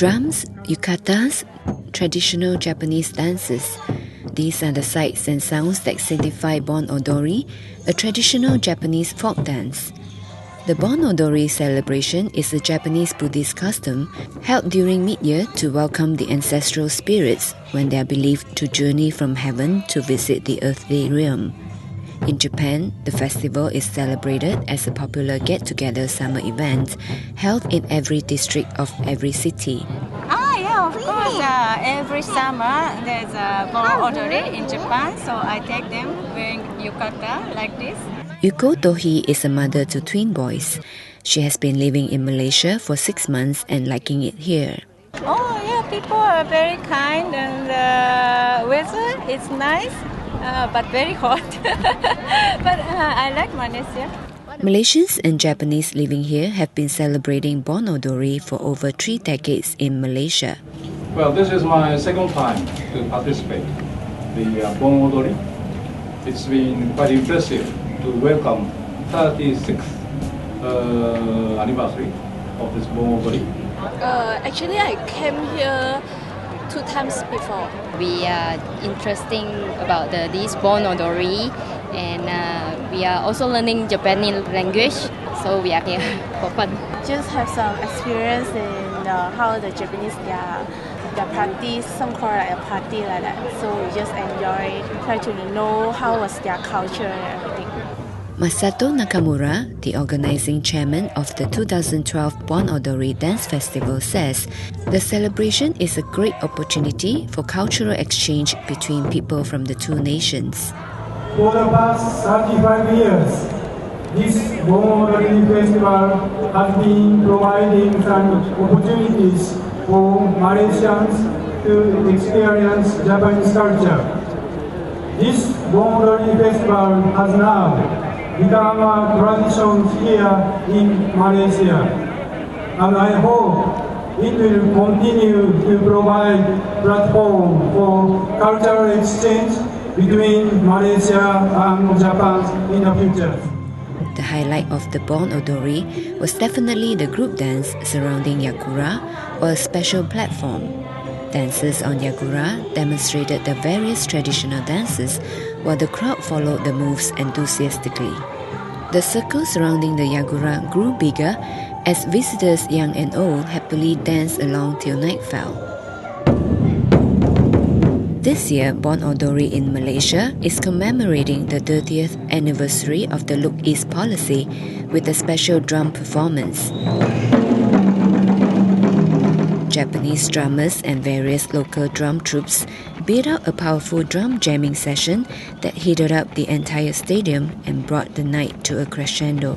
Drums, yukatas, traditional Japanese dances. These are the sights and sounds that signify Bon Odori, a traditional Japanese folk dance. The Bon Odori celebration is a Japanese Buddhist custom held during mid-year to welcome the ancestral spirits when they are believed to journey from heaven to visit the earthly realm. In Japan, the festival is celebrated as a popular get-together summer event held in every district of every city. Yeah, of course. Every summer there's a Bon Odori in Japan, so I take them wearing yukata like this. Yuko Tohi is a mother to twin boys. She has been living in Malaysia for 6 months and liking it here. Oh yeah, people are very kind and weather is nice, but very hot. But I like Malaysia. Malaysians and Japanese living here have been celebrating Bon Odori for over 3 decades in Malaysia. Well, this is my second time to participate in the Bon Odori. It's been quite impressive to welcome 36th anniversary of this Bon Odori. Actually, I came here 2 times before. We are interesting about this Bon Odori, and we are also learning Japanese language, so we are here for fun. Just have some experience in how the Japanese their parties, some call like a party like that. So we just enjoy, try to know how was their culture and everything. Masato Nakamura, the organizing chairman of the 2012 Bon Odori Dance Festival, says the celebration is a great opportunity for cultural exchange between people from the two nations. For the past 35 years, this Bon Odori Festival has been providing some opportunities for Malaysians to experience Japanese culture. This Bon Odori Festival has now become a tradition here in Malaysia, and I hope it will continue to provide platform for cultural exchange between Malaysia and Japan in the future. The highlight of the Bon Odori was definitely the group dance surrounding Yakura, or a special platform. Dancers on Yakura demonstrated the various traditional dances while the crowd followed the moves enthusiastically. The circle surrounding the Yakura grew bigger as visitors young and old happily danced along till night fell. This year, Bon Odori in Malaysia is commemorating the 30th anniversary of the Look East policy with a special drum performance. Japanese drummers and various local drum troops beat out a powerful drum jamming session that heated up the entire stadium and brought the night to a crescendo.